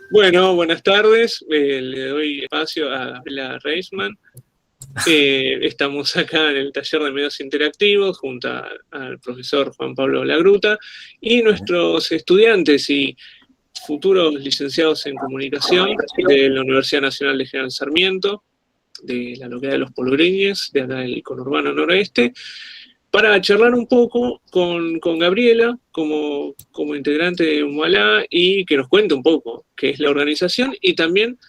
Bueno, buenas tardes. Le doy espacio a Gabriela Reisman. Estamos acá en el taller de medios interactivos junto al profesor Juan Pablo Lagruta y nuestros estudiantes y futuros licenciados en comunicación de la Universidad Nacional de General Sarmiento, de la localidad de Los Polvorín, de acá del conurbano noroeste, para charlar un poco con Gabriela como integrante de Humalá y que nos cuente un poco qué es la organización y también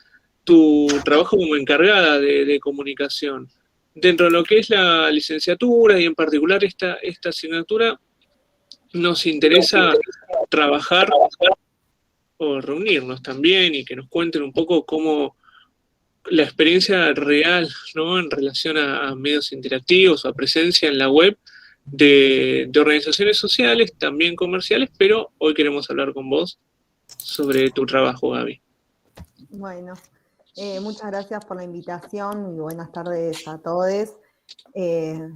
tu trabajo como encargada de comunicación. Dentro de lo que es la licenciatura y en particular esta asignatura, nos interesa trabajar o reunirnos también y que nos cuenten un poco cómo la experiencia real, ¿no? En relación a medios interactivos o a presencia en la web de organizaciones sociales, también comerciales, pero hoy queremos hablar con vos sobre tu trabajo, Gaby. Bueno, muchas gracias por la invitación y buenas tardes a todos. La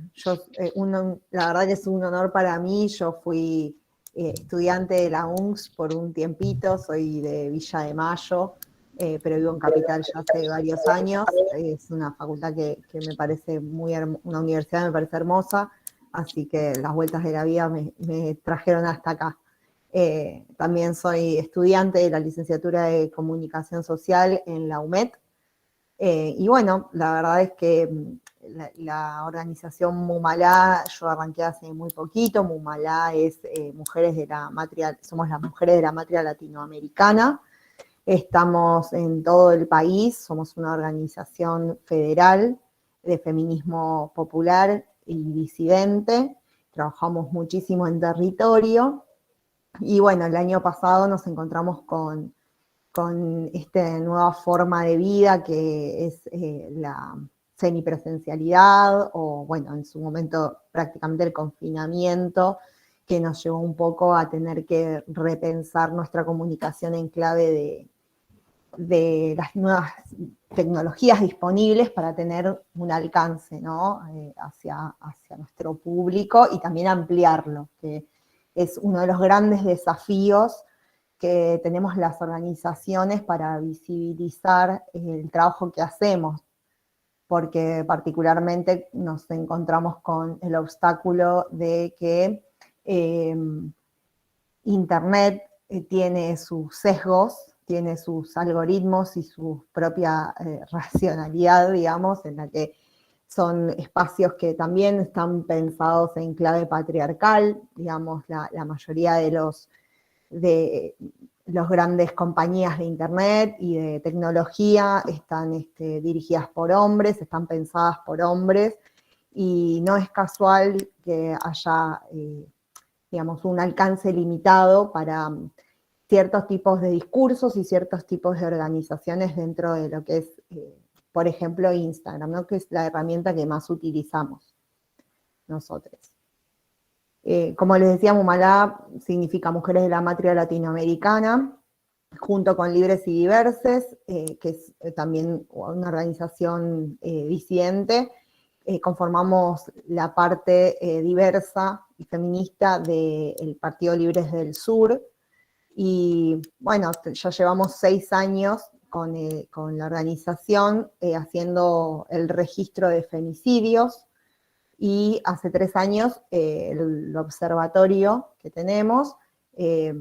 verdad que es un honor para mí. Yo fui estudiante de la UNCS por un tiempito, soy de Villa de Mayo, pero vivo en Capital ya hace varios años. Es una facultad que me parece una universidad que me parece hermosa, así que las vueltas de la vida me trajeron hasta acá. También soy estudiante de la licenciatura de Comunicación Social en la UMED. Y bueno, la verdad es que la organización Mumalá, yo arranqué hace muy poquito. Mumalá es somos las mujeres de la matria latinoamericana. Estamos en todo el país, somos una organización federal de feminismo popular y disidente. Trabajamos muchísimo en territorio. Y bueno, el año pasado nos encontramos con esta nueva forma de vida que es la semipresencialidad, o bueno, en su momento prácticamente el confinamiento, que nos llevó un poco a tener que repensar nuestra comunicación en clave de las nuevas tecnologías disponibles para tener un alcance, ¿no? hacia nuestro público y también ampliarlo, que es uno de los grandes desafíos que tenemos las organizaciones para visibilizar el trabajo que hacemos, porque particularmente nos encontramos con el obstáculo de que Internet tiene sus sesgos, tiene sus algoritmos y su propia racionalidad, digamos, en la que son espacios que también están pensados en clave patriarcal. Digamos, la mayoría de los grandes compañías de internet y de tecnología están dirigidas por hombres, están pensadas por hombres, y no es casual que haya digamos, un alcance limitado para ciertos tipos de discursos y ciertos tipos de organizaciones dentro de lo que es, por ejemplo, Instagram, ¿no? Que es la herramienta que más utilizamos nosotros. Como les decía, Mumalá significa Mujeres de la Matria Latinoamericana, junto con Libres y Diverses, que es también una organización disidente. Conformamos la parte diversa y feminista del Partido Libres del Sur, y bueno, ya llevamos 6 años con la organización haciendo el registro de femicidios, y hace 3 años el observatorio que tenemos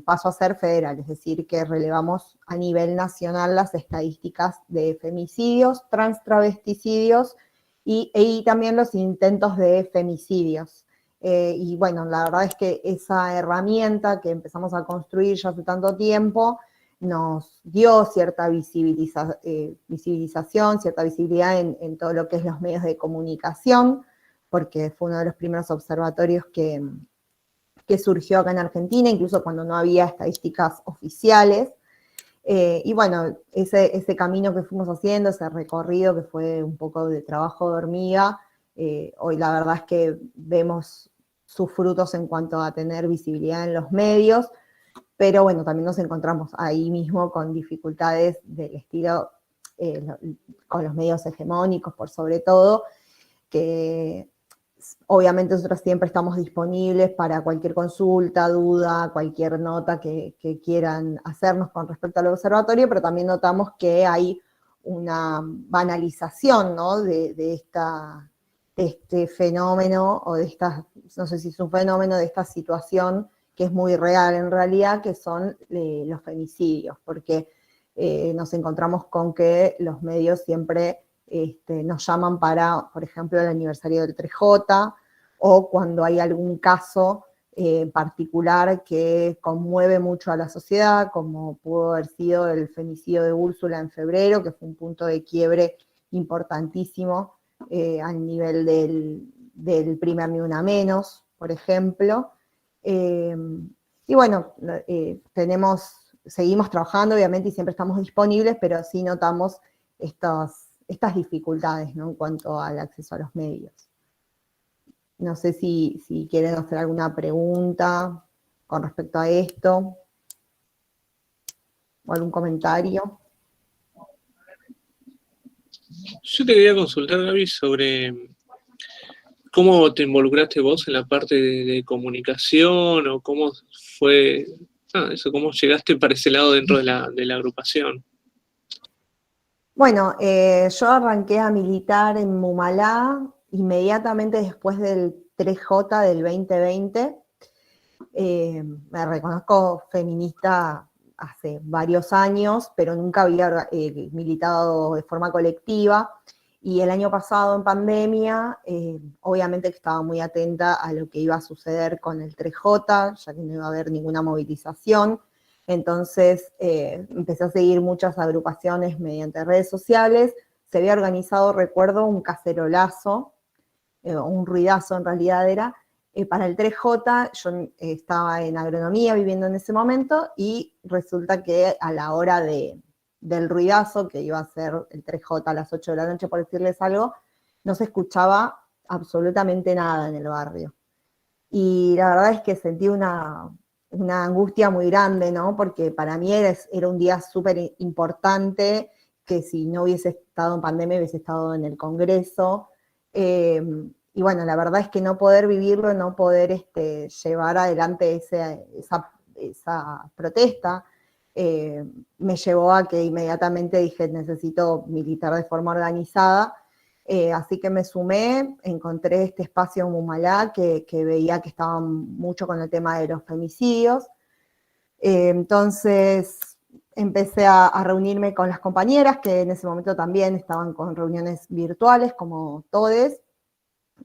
pasó a ser federal, es decir, que relevamos a nivel nacional las estadísticas de femicidios, travesticidios y también los intentos de femicidios. Y bueno, la verdad es que esa herramienta que empezamos a construir ya hace tanto tiempo nos dio cierta visibilización, cierta visibilidad en todo lo que es los medios de comunicación, porque fue uno de los primeros observatorios que surgió acá en Argentina, incluso cuando no había estadísticas oficiales. Y bueno, ese camino que fuimos haciendo, ese recorrido que fue un poco de trabajo de hormiga, hoy la verdad es que vemos sus frutos en cuanto a tener visibilidad en los medios, pero bueno, también nos encontramos ahí mismo con dificultades del estilo, con los medios hegemónicos por sobre todo, que Obviamente nosotros siempre estamos disponibles para cualquier consulta, duda, cualquier nota que quieran hacernos con respecto al observatorio, pero también notamos que hay una banalización, ¿no? de este fenómeno, o de esta, no sé si es un fenómeno, de esta situación que es muy real en realidad, que son los femicidios, porque nos encontramos con que los medios siempre nos llaman para, por ejemplo, el aniversario del 3J, o cuando hay algún caso particular que conmueve mucho a la sociedad, como pudo haber sido el femicidio de Úrsula en febrero, que fue un punto de quiebre importantísimo al nivel del primer Ni Una Menos, por ejemplo. Y bueno, seguimos trabajando, obviamente, y siempre estamos disponibles, pero sí notamos estas dificultades, ¿no? En cuanto al acceso a los medios. No sé si quieren hacer alguna pregunta con respecto a esto, o algún comentario. Yo te quería consultar, Gaby, sobre cómo te involucraste vos en la parte de comunicación, o cómo fue, cómo llegaste para ese lado dentro de la agrupación. Bueno, yo arranqué a militar en Mumalá inmediatamente después del 3J del 2020. Me reconozco feminista hace varios años, pero nunca había militado de forma colectiva. Y el año pasado, en pandemia, obviamente que estaba muy atenta a lo que iba a suceder con el 3J, ya que no iba a haber ninguna movilización. Entonces empecé a seguir muchas agrupaciones mediante redes sociales. Se había organizado, recuerdo, un cacerolazo, un ruidazo en realidad era, para el 3J. Yo estaba en agronomía viviendo en ese momento, y resulta que a la hora del ruidazo, que iba a ser el 3J a las 8 de la noche, por decirles algo, no se escuchaba absolutamente nada en el barrio. Y la verdad es que sentí una angustia muy grande, ¿no? Porque para mí era un día súper importante, que si no hubiese estado en pandemia hubiese estado en el Congreso. Y bueno, la verdad es que no poder vivirlo, no poder llevar adelante esa protesta, me llevó a que inmediatamente dije, necesito militar de forma organizada. Así que me sumé, encontré este espacio en Mumalá que veía que estaban mucho con el tema de los femicidios. Entonces empecé a reunirme con las compañeras, que en ese momento también estaban con reuniones virtuales, como todes.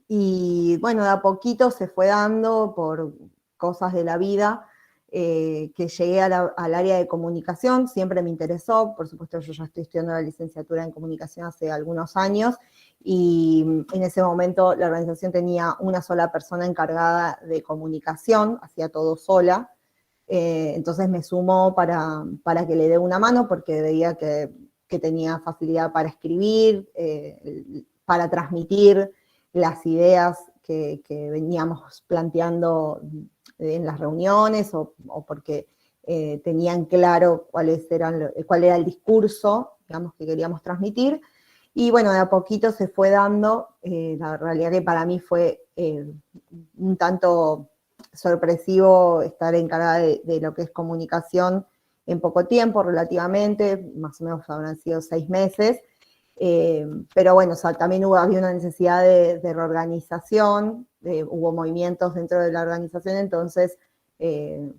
Y bueno, de a poquito se fue dando por cosas de la vida, que llegué al área de comunicación. Siempre me interesó, por supuesto yo ya estoy estudiando la licenciatura en comunicación hace algunos años, y en ese momento la organización tenía una sola persona encargada de comunicación, hacía todo sola. Entonces me sumó para que le dé una mano, porque veía que tenía facilidad para escribir, para transmitir las ideas que veníamos planteando en las reuniones, o porque tenían claro cuál era el discurso, digamos, que queríamos transmitir. Y bueno, de a poquito se fue dando. La realidad que para mí fue un tanto sorpresivo estar encargada de lo que es comunicación en poco tiempo, relativamente, más o menos habrán sido 6 meses. Pero bueno, o sea, también había una necesidad de reorganización, hubo movimientos dentro de la organización, entonces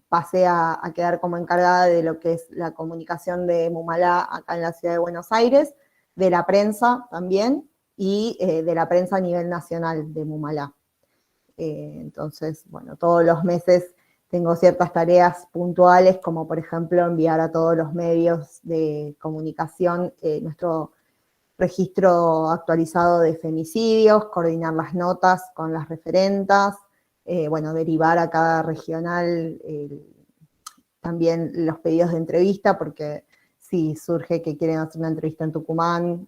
pasé a quedar como encargada de lo que es la comunicación de Mumalá acá en la ciudad de Buenos Aires, de la prensa también, y de la prensa a nivel nacional de Mumalá. Entonces, bueno, todos los meses tengo ciertas tareas puntuales, como por ejemplo enviar a todos los medios de comunicación nuestro registro actualizado de femicidios, coordinar las notas con las referentas, bueno, derivar a cada regional también los pedidos de entrevista, porque si surge que quieren hacer una entrevista en Tucumán,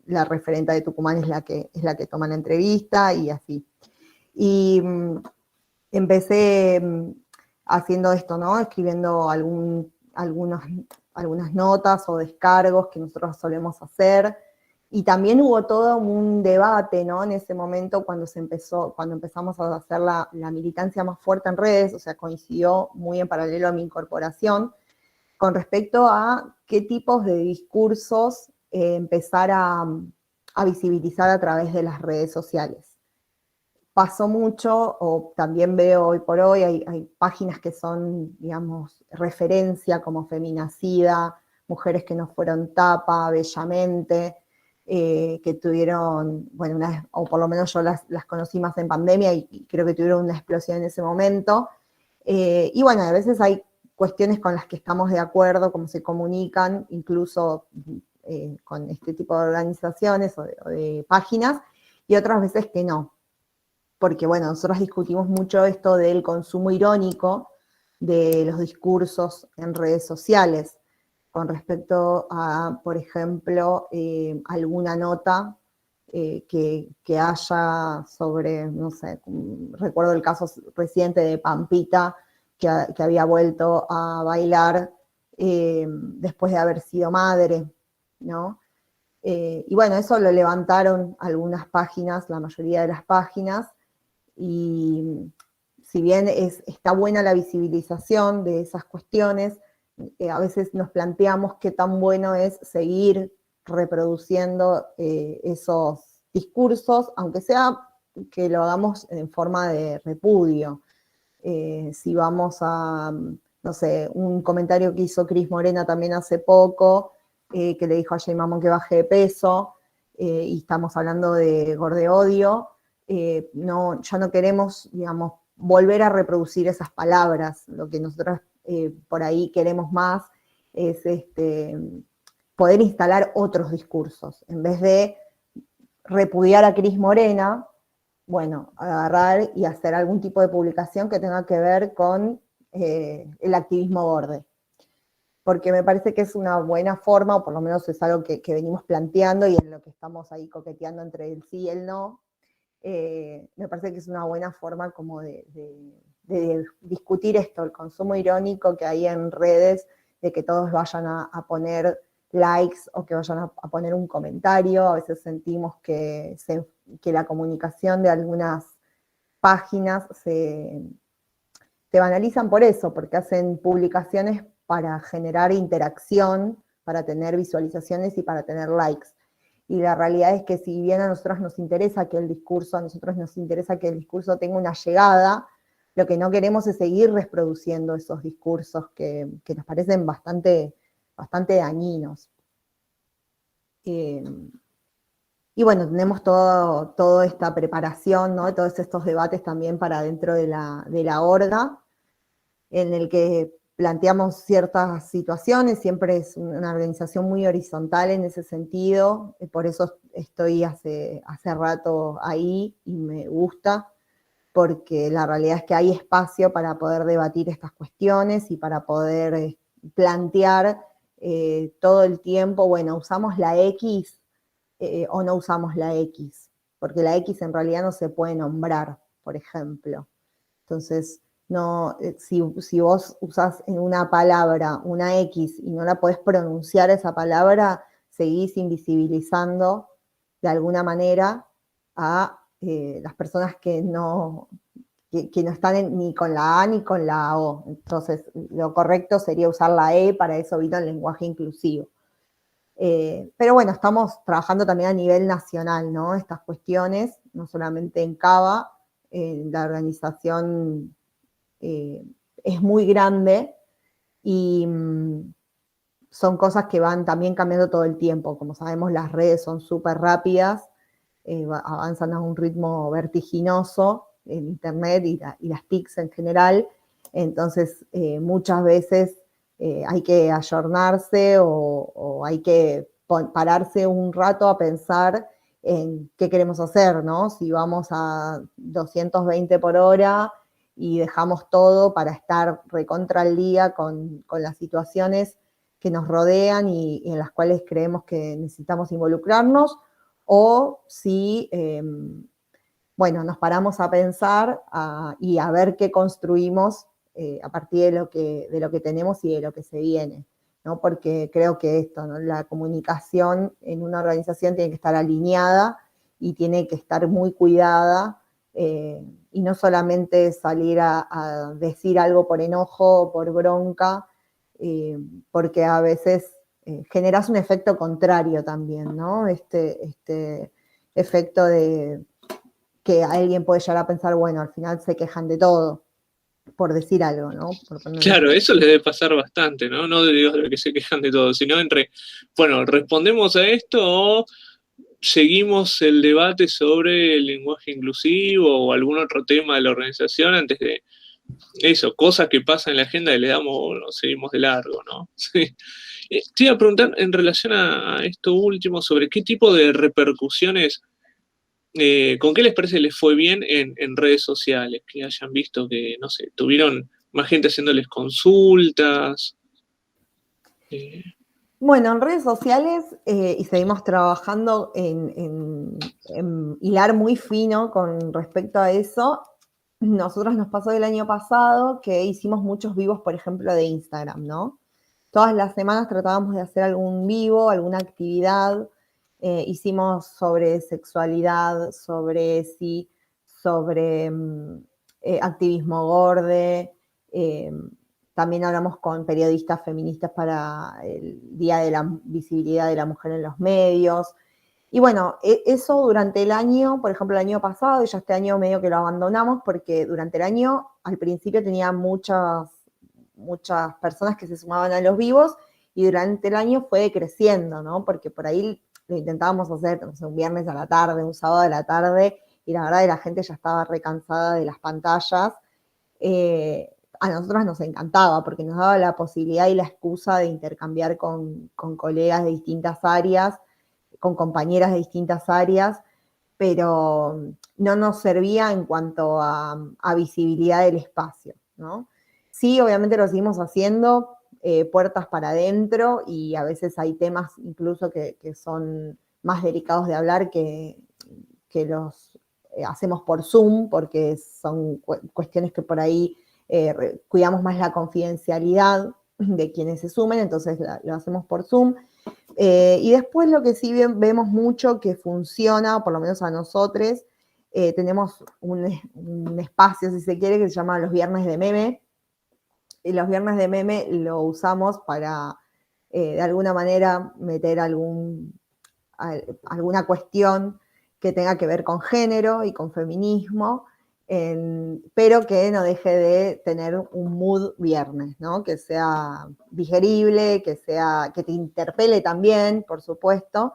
la referenta de Tucumán es la que toma la entrevista, y así. Y empecé haciendo esto, ¿no? Escribiendo algunas notas o descargos que nosotros solemos hacer. Y también hubo todo un debate, ¿no? En ese momento cuando empezamos a hacer la militancia más fuerte en redes, o sea, coincidió muy en paralelo a mi incorporación, con respecto a qué tipos de discursos empezar a visibilizar a través de las redes sociales. Pasó mucho, o también veo hoy por hoy, hay páginas que son, digamos, referencia como Feminacida, Mujeres que no fueron tapa, Bellamente, que tuvieron, bueno, o por lo menos yo las conocí más en pandemia y creo que tuvieron una explosión en ese momento. Y bueno, a veces hay cuestiones con las que estamos de acuerdo, cómo se comunican, incluso con este tipo de organizaciones o de páginas, y otras veces que no. Porque bueno, nosotros discutimos mucho esto del consumo irónico de los discursos en redes sociales, con respecto a, por ejemplo, alguna nota que haya sobre, no sé, recuerdo el caso reciente de Pampita, que había vuelto a bailar después de haber sido madre, ¿no? Y bueno, eso lo levantaron algunas páginas, la mayoría de las páginas, y si bien está buena la visibilización de esas cuestiones, a veces nos planteamos qué tan bueno es seguir reproduciendo esos discursos, aunque sea que lo hagamos en forma de repudio. Si vamos a, no sé, un comentario que hizo Cris Morena también hace poco, que le dijo a Jay Mamón que baje de peso, y estamos hablando de gordeodio, no, ya no queremos, digamos, volver a reproducir esas palabras. Lo que nosotros por ahí queremos más es poder instalar otros discursos. En vez de repudiar a Cris Morena, bueno, agarrar y hacer algún tipo de publicación que tenga que ver con el activismo borde. Porque me parece que es una buena forma, o por lo menos es algo que venimos planteando y en lo que estamos ahí coqueteando entre el sí y el no. Me parece que es una buena forma como de discutir esto, el consumo irónico que hay en redes, de que todos vayan a poner likes o que vayan a poner un comentario. A veces sentimos que la comunicación de algunas páginas se banalizan por eso, porque hacen publicaciones para generar interacción, para tener visualizaciones y para tener likes. Y la realidad es que si bien a nosotros nos interesa que el discurso, tenga una llegada, lo que no queremos es seguir reproduciendo esos discursos que nos parecen bastante dañinos. Y bueno, tenemos toda esta preparación, ¿no? Todos estos debates también para dentro de la Horda, en el que planteamos ciertas situaciones. Siempre es una organización muy horizontal en ese sentido, por eso estoy hace rato ahí y me gusta, porque la realidad es que hay espacio para poder debatir estas cuestiones y para poder plantear todo el tiempo, bueno, ¿usamos la X o no usamos la X? Porque la X en realidad no se puede nombrar, por ejemplo. Entonces, no, si vos usás en una palabra una X y no la podés pronunciar esa palabra, seguís invisibilizando de alguna manera a las personas que no están ni con la A ni con la O. Entonces, lo correcto sería usar la E, para eso vino el lenguaje inclusivo. Pero bueno, estamos trabajando también a nivel nacional, ¿no? Estas cuestiones, no solamente en Cava, la organización es muy grande y son cosas que van también cambiando todo el tiempo. Como sabemos, las redes son súper rápidas, avanzan a un ritmo vertiginoso en Internet y las TICs en general. Entonces, muchas veces hay que ayornarse o hay que pararse un rato a pensar en qué queremos hacer, ¿no? Si vamos a 220 por hora y dejamos todo para estar recontra al día con las situaciones que nos rodean y en las cuales creemos que necesitamos involucrarnos, o si, bueno, nos paramos a pensar y a ver qué construimos a partir de lo que tenemos y de lo que se viene. ¿no? Porque creo que esto, ¿no? La comunicación en una organización tiene que estar alineada y tiene que estar muy cuidada, y no solamente salir a decir algo por enojo o por bronca, porque a veces generas un efecto contrario también, ¿no? Este efecto de que alguien puede llegar a pensar, bueno, al final se quejan de todo, por decir algo, ¿no? Por poner un Claro, ejemplo. eso les debe pasar bastante, ¿no? No digo de que se quejan de todo, sino entre, bueno, respondemos a esto o seguimos el debate sobre el lenguaje inclusivo o algún otro tema de la organización antes de eso, cosas que pasan en la agenda y le damos, nos seguimos de largo, ¿no? Sí. Te iba a preguntar en relación a esto último sobre qué tipo de repercusiones, con qué les parece que les fue bien en redes sociales, que hayan visto que, no sé, tuvieron más gente haciéndoles consultas. eh, Bueno, en redes sociales, y seguimos trabajando en hilar muy fino con respecto a eso. Nosotros nos pasó el año pasado que hicimos muchos vivos, por ejemplo, de Instagram, ¿no? Todas las semanas tratábamos de hacer algún vivo, alguna actividad. Hicimos sobre sexualidad, sobre sí, sobre activismo gorde. eh, También hablamos con periodistas feministas para el Día de la Visibilidad de la Mujer en los Medios. Y bueno, eso durante el año, por ejemplo, el año pasado, y ya este año medio que lo abandonamos, porque durante el año al principio tenía muchas personas que se sumaban a los vivos, y durante el año fue creciendo, ¿no? Porque por ahí lo intentábamos hacer, no sé, un viernes a la tarde, un sábado a la tarde, y la verdad que la gente ya estaba recansada de las pantallas. A nosotros nos encantaba porque nos daba la posibilidad y la excusa de intercambiar con colegas de distintas áreas, con compañeras de distintas áreas, pero no nos servía en cuanto a visibilidad del espacio, ¿no? Sí, obviamente lo seguimos haciendo, puertas para adentro, y a veces hay temas incluso que son más delicados de hablar que los hacemos por Zoom, porque son cuestiones que por ahí cuidamos más la confidencialidad de quienes se sumen, entonces lo hacemos por Zoom. Y después lo que sí vemos mucho que funciona, por lo menos a nosotros, tenemos un espacio, si se quiere, que se llama los viernes de meme. Y los viernes de meme lo usamos para, de alguna manera, meter alguna cuestión que tenga que ver con género y con feminismo, pero que no deje de tener un mood viernes, ¿no? Que sea digerible, que te interpele también, por supuesto.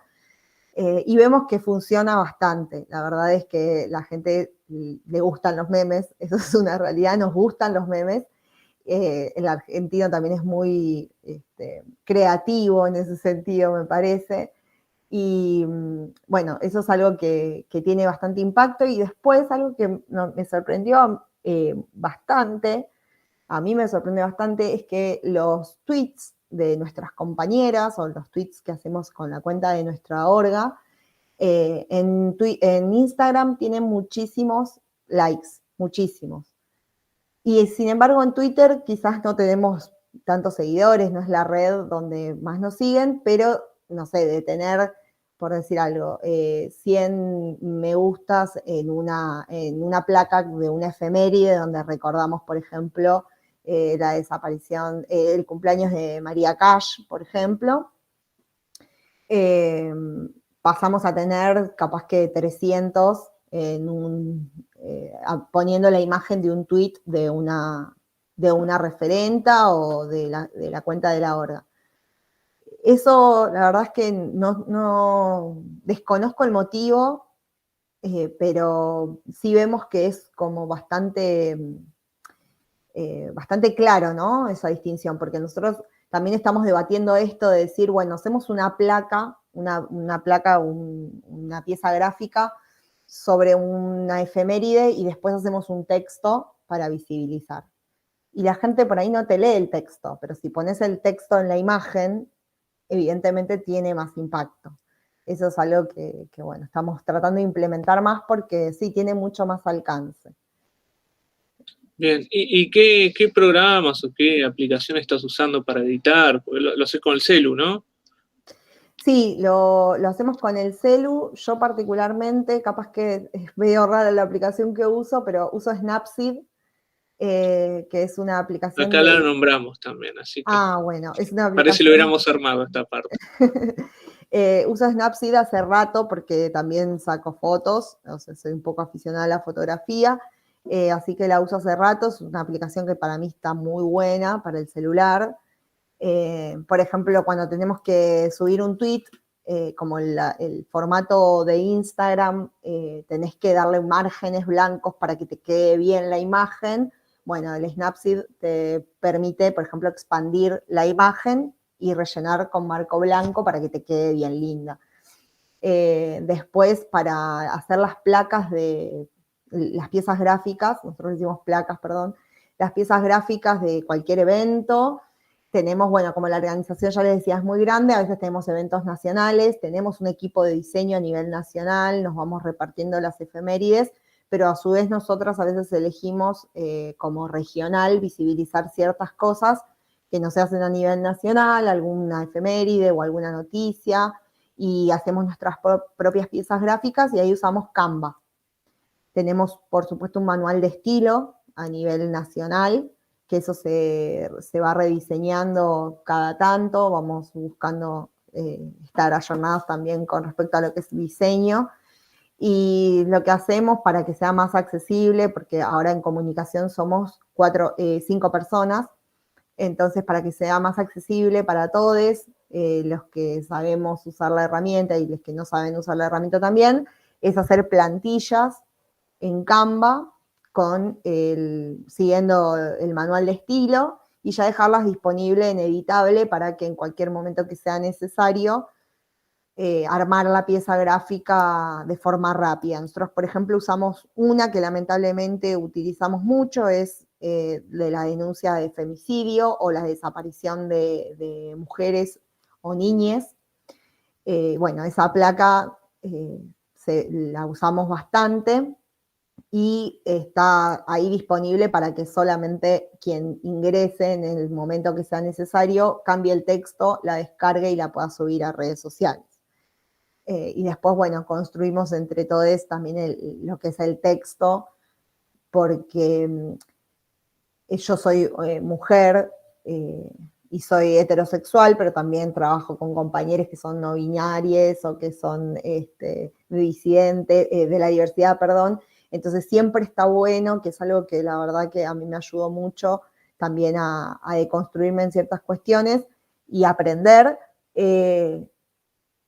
Y vemos que funciona bastante. La verdad es que la gente le gustan los memes, eso es una realidad, nos gustan los memes. El argentino también es muy creativo en ese sentido, me parece. Y bueno, eso es algo que tiene bastante impacto. Y después algo que me sorprendió bastante, a mí me sorprendió bastante, es que los tweets de nuestras compañeras o los tweets que hacemos con la cuenta de nuestra orga, en Instagram tienen muchísimos likes, muchísimos. Y sin embargo en Twitter quizás no tenemos tantos seguidores, no es la red donde más nos siguen, pero no sé, de tener, por decir algo, 100 me gustas en una placa de una efeméride donde recordamos, por ejemplo, la desaparición, el cumpleaños de María Cash, por ejemplo. eh, Pasamos a tener capaz que 300 poniendo la imagen de un tweet de una referenta o de la cuenta de la orga. Eso, la verdad es que no desconozco el motivo, pero sí vemos que es como bastante claro, ¿no? Esa distinción, porque nosotros también estamos debatiendo esto de decir, bueno, hacemos una placa, una pieza gráfica sobre una efeméride y después hacemos un texto para visibilizar. Y la gente por ahí no te lee el texto, pero si pones el texto en la imagen, evidentemente tiene más impacto. Eso es algo que bueno, estamos tratando de implementar más porque sí, tiene mucho más alcance. Bien, ¿y qué programas o qué aplicaciones estás usando para editar? Porque lo haces con el celu, ¿no? Sí, lo hacemos con el celu. Yo particularmente, capaz que es medio rara la aplicación que uso, pero uso Snapseed, que es una aplicación Acá la de... nombramos también, así que Ah, bueno, es una parece lo aplicación... hubiéramos armado esta parte. Uso Snapseed hace rato porque también saco fotos, o sea, soy un poco aficionada a la fotografía, así que la uso hace rato. Es una aplicación que para mí está muy buena para el celular. Por ejemplo, cuando tenemos que subir un tweet, como el formato de Instagram, tenés que darle márgenes blancos para que te quede bien la imagen. Bueno, el Snapseed te permite, por ejemplo, expandir la imagen y rellenar con marco blanco para que te quede bien linda. Después, para hacer las placas de las piezas gráficas, nosotros decimos placas, perdón, las piezas gráficas de cualquier evento, tenemos, bueno, como la organización ya les decía es muy grande, a veces tenemos eventos nacionales, tenemos un equipo de diseño a nivel nacional, nos vamos repartiendo las efemérides, pero a su vez nosotros a veces elegimos como regional visibilizar ciertas cosas que no se hacen a nivel nacional, alguna efeméride o alguna noticia, y hacemos nuestras propias piezas gráficas y ahí usamos Canva. Tenemos, por supuesto, un manual de estilo a nivel nacional, que eso se va rediseñando cada tanto, vamos buscando estar ayornados también con respecto a lo que es diseño. Y lo que hacemos para que sea más accesible, porque ahora en comunicación somos 5 personas, entonces para que sea más accesible para todos, los que sabemos usar la herramienta y los que no saben usar la herramienta también, es hacer plantillas en Canva siguiendo el manual de estilo y ya dejarlas disponibles en editable para que en cualquier momento que sea necesario armar la pieza gráfica de forma rápida. Nosotros, por ejemplo, usamos una que lamentablemente utilizamos mucho, es de la denuncia de femicidio o la desaparición de mujeres o niñes. Bueno, esa placa la usamos bastante y está ahí disponible para que solamente quien ingrese en el momento que sea necesario cambie el texto, la descargue y la pueda subir a redes sociales. Y después, bueno, construimos entre todos también lo que es el texto, porque yo soy mujer y soy heterosexual, pero también trabajo con compañeros que son no binarios o que son disidentes, de la diversidad, perdón. Entonces siempre está bueno, que es algo que la verdad que a mí me ayudó mucho también a deconstruirme en ciertas cuestiones y aprender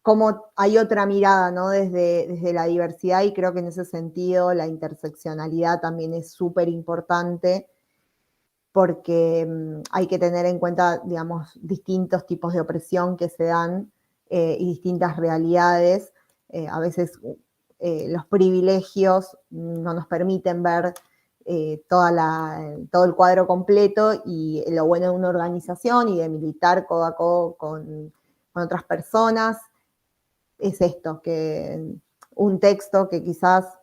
cómo hay otra mirada, ¿no? Desde la diversidad, y creo que en ese sentido la interseccionalidad también es súper importante porque hay que tener en cuenta, digamos, distintos tipos de opresión que se dan y distintas realidades. A veces los privilegios no nos permiten ver todo el cuadro completo, y lo bueno de una organización y de militar codo a codo con otras personas es esto, que un texto que quizás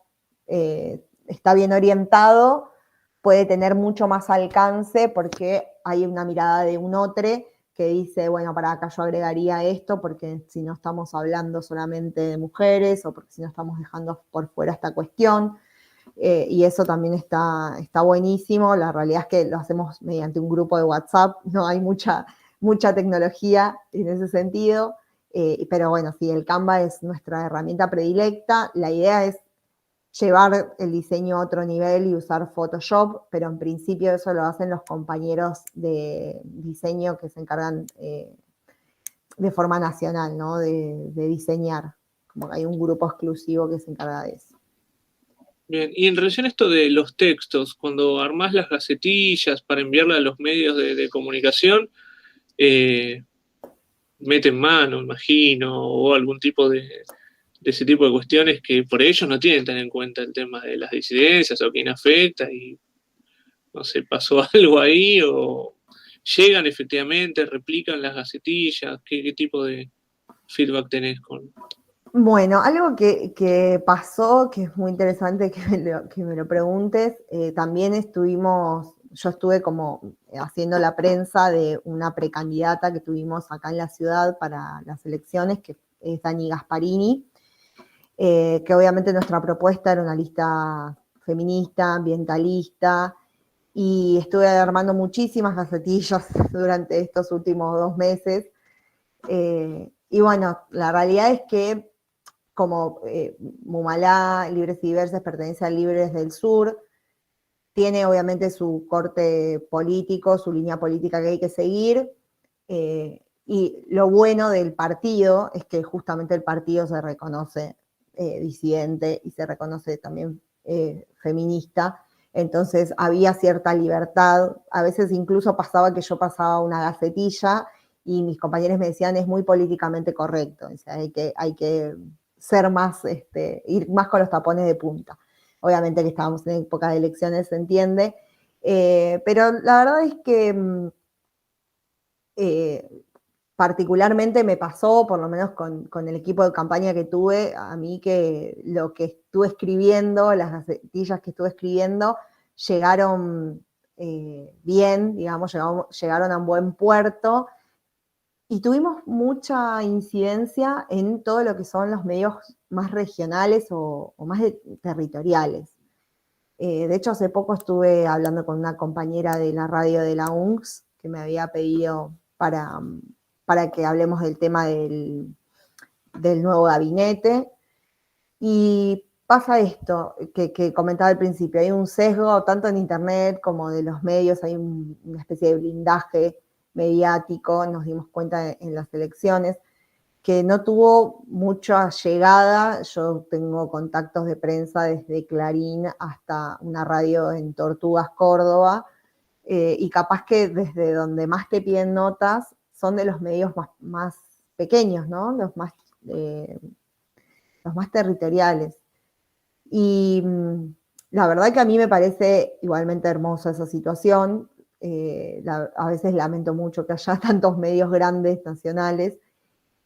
está bien orientado puede tener mucho más alcance porque hay una mirada de un otro que dice, bueno, para acá yo agregaría esto porque si no estamos hablando solamente de mujeres o porque si no estamos dejando por fuera esta cuestión. Y eso también está buenísimo. La realidad es que lo hacemos mediante un grupo de WhatsApp, no hay mucha tecnología en ese sentido. Pero bueno, sí, el Canva es nuestra herramienta predilecta. La idea es llevar el diseño a otro nivel y usar Photoshop, pero en principio eso lo hacen los compañeros de diseño que se encargan de forma nacional, ¿no? De diseñar. Como que hay un grupo exclusivo que se encarga de eso. Bien, y en relación a esto de los textos, cuando armás las gacetillas para enviarle a los medios de comunicación, meten mano, imagino, o algún tipo de ese tipo de cuestiones que por ellos no tienen tan en cuenta el tema de las disidencias o quién afecta y no sé, pasó algo ahí o llegan efectivamente, replican las gacetillas, qué tipo de feedback tenés con? Bueno, algo que pasó, que es muy interesante que me lo preguntes, también yo estuve como haciendo la prensa de una precandidata que tuvimos acá en la ciudad para las elecciones, que es Dani Gasparini, que obviamente nuestra propuesta era una lista feminista, ambientalista, y estuve armando muchísimas gacetillas durante estos últimos 2 meses. Y bueno, la realidad es que como Mumalá, Libres y Diversas, pertenece a Libres del Sur, tiene obviamente su corte político, su línea política que hay que seguir, y lo bueno del partido es que justamente el partido se reconoce disidente y se reconoce también feminista, entonces había cierta libertad, a veces incluso pasaba que yo pasaba una gacetilla y mis compañeros me decían es muy políticamente correcto, o sea, hay que ser más, ir más con los tapones de punta. Obviamente que estábamos en época de elecciones, se entiende, pero la verdad es que particularmente me pasó, por lo menos con el equipo de campaña que tuve, a mí que lo que estuve escribiendo, las gacetillas que estuve escribiendo, llegaron bien, digamos, llegaron a un buen puerto, y tuvimos mucha incidencia en todo lo que son los medios más regionales o más territoriales. De hecho, hace poco estuve hablando con una compañera de la radio de la UNCS que me había pedido para que hablemos del tema del nuevo gabinete. Y pasa esto que comentaba al principio, hay un sesgo tanto en internet como de los medios, hay una especie de blindaje mediático, nos dimos cuenta en las elecciones, que no tuvo mucha llegada. Yo tengo contactos de prensa desde Clarín hasta una radio en Tortugas, Córdoba, y capaz que desde donde más te piden notas son de los medios más pequeños, ¿no? Los más territoriales. Y la verdad que a mí me parece igualmente hermosa esa situación. A veces lamento mucho que haya tantos medios grandes nacionales,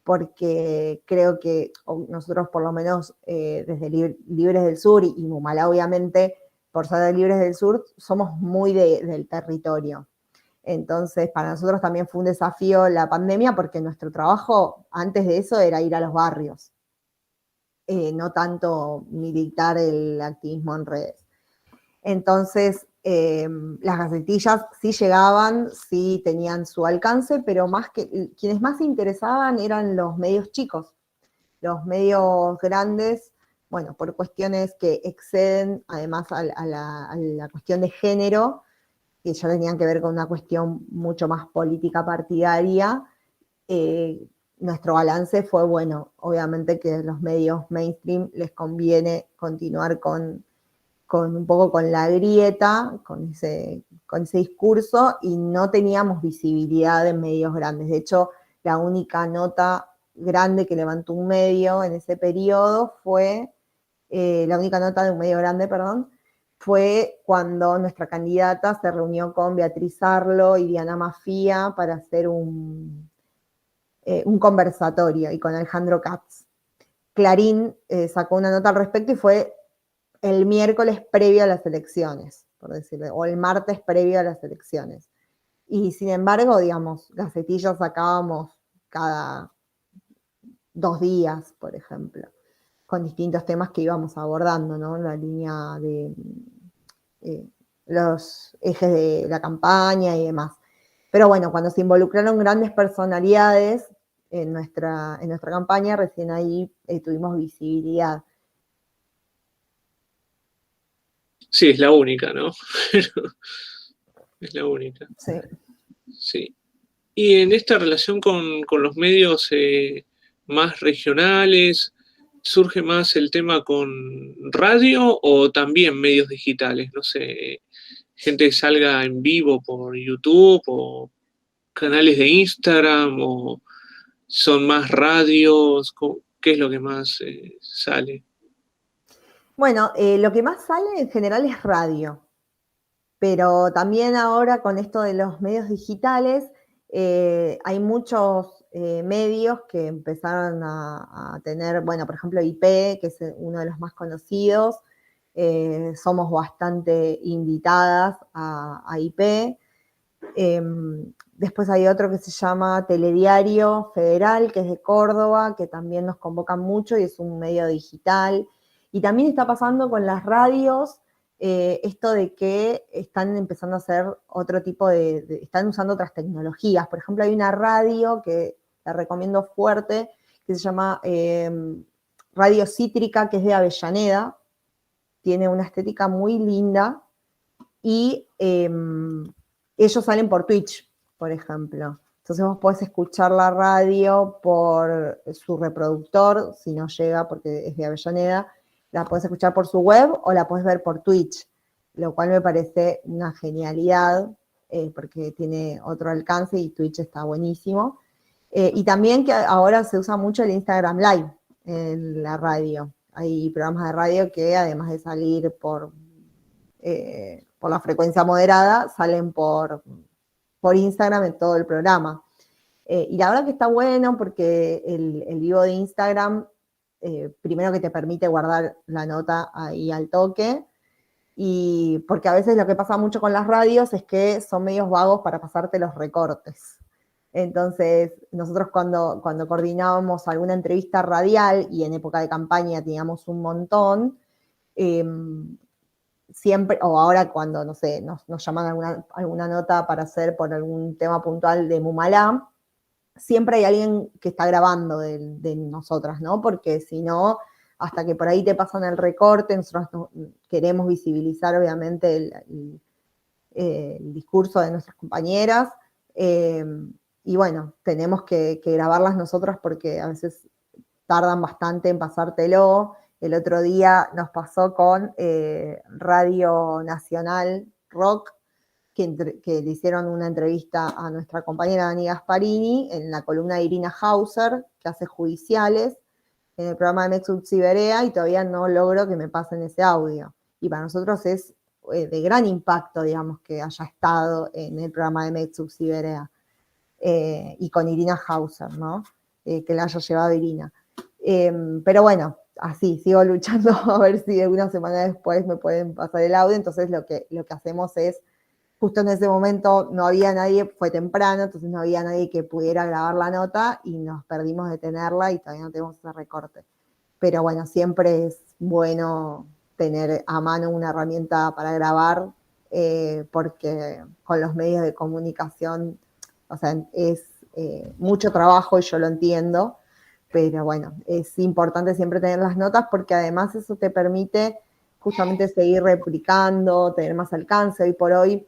porque creo que nosotros por lo menos desde Libres del Sur y Mumalá obviamente, por ser de Libres del Sur, somos muy del territorio. Entonces, para nosotros también fue un desafío la pandemia, porque nuestro trabajo antes de eso era ir a los barrios, no tanto militar el activismo en redes. Entonces, las gacetillas sí llegaban, sí tenían su alcance, pero quienes más se interesaban eran los medios chicos. Los medios grandes, bueno, por cuestiones que exceden además a la cuestión de género, que ya tenían que ver con una cuestión mucho más política partidaria, nuestro balance fue, bueno, obviamente que a los medios mainstream les conviene continuar con un poco con la grieta, con ese discurso, y no teníamos visibilidad en medios grandes. De hecho, la única nota grande que levantó un medio en ese periodo fue, la única nota de un medio grande, perdón, fue cuando nuestra candidata se reunió con Beatriz Arlo y Diana Mafía para hacer un conversatorio, y con Alejandro Katz. Clarín sacó una nota al respecto y fue el miércoles previo a las elecciones, por decirlo, o el martes previo a las elecciones. Y sin embargo, digamos, gacetillas sacábamos cada 2 días, por ejemplo, con distintos temas que íbamos abordando, ¿no? La línea de los ejes de la campaña y demás. Pero bueno, cuando se involucraron grandes personalidades en nuestra campaña, recién ahí tuvimos visibilidad. Sí, es la única, ¿no? Es la única. Sí. Sí. Y en esta relación con los medios más regionales, ¿surge más el tema con radio o también medios digitales? No sé, gente que salga en vivo por YouTube o canales de Instagram, o son más radios. ¿Qué es lo que más sale? Bueno, lo que más sale en general es radio, pero también ahora con esto de los medios digitales hay muchos medios que empezaron a tener, bueno, por ejemplo, IP, que es uno de los más conocidos. Somos bastante invitadas a IP. Después hay otro que se llama Telediario Federal, que es de Córdoba, que también nos convocan mucho y es un medio digital. Y también está pasando con las radios, esto de que están empezando a hacer otro tipo están usando otras tecnologías. Por ejemplo, hay una radio que la recomiendo fuerte, que se llama Radio Cítrica, que es de Avellaneda. Tiene una estética muy linda y ellos salen por Twitch, por ejemplo. Entonces vos podés escuchar la radio por su reproductor, si no llega porque es de Avellaneda, la podés escuchar por su web o la podés ver por Twitch, lo cual me parece una genialidad, porque tiene otro alcance y Twitch está buenísimo. Y también que ahora se usa mucho el Instagram Live en la radio. Hay programas de radio que además de salir por la frecuencia moderada, salen por Instagram en todo el programa. Y la verdad que está bueno porque el vivo de Instagram, primero que te permite guardar la nota ahí al toque, y porque a veces lo que pasa mucho con las radios es que son medios vagos para pasarte los recortes. Entonces, nosotros cuando coordinábamos alguna entrevista radial, y en época de campaña teníamos un montón, siempre, o ahora cuando, no sé, nos llaman alguna nota para hacer por algún tema puntual de Mumalá, siempre hay alguien que está grabando de nosotras, ¿no? Porque si no, hasta que por ahí te pasan el recorte, nosotros queremos visibilizar obviamente el discurso de nuestras compañeras, y bueno, tenemos que grabarlas nosotras porque a veces tardan bastante en pasártelo. El otro día nos pasó con Radio Nacional Rock, que le hicieron una entrevista a nuestra compañera Dani Gasparini en la columna de Irina Hauser, que hace judiciales, en el programa de Mexux Ciberea, y todavía no logro que me pasen ese audio. Y para nosotros es de gran impacto, digamos, que haya estado en el programa de Mexux Ciberea, y con Irina Hauser, ¿no? Que la haya llevado Irina. Pero bueno, así, sigo luchando a ver si una semana después me pueden pasar el audio. Entonces lo que hacemos es, justo en ese momento no había nadie, fue temprano, entonces no había nadie que pudiera grabar la nota y nos perdimos de tenerla y todavía no tenemos ese recorte. Pero bueno, siempre es bueno tener a mano una herramienta para grabar, porque con los medios de comunicación, o sea, es mucho trabajo y yo lo entiendo, pero bueno, es importante siempre tener las notas porque además eso te permite justamente seguir replicando, tener más alcance. Hoy por hoy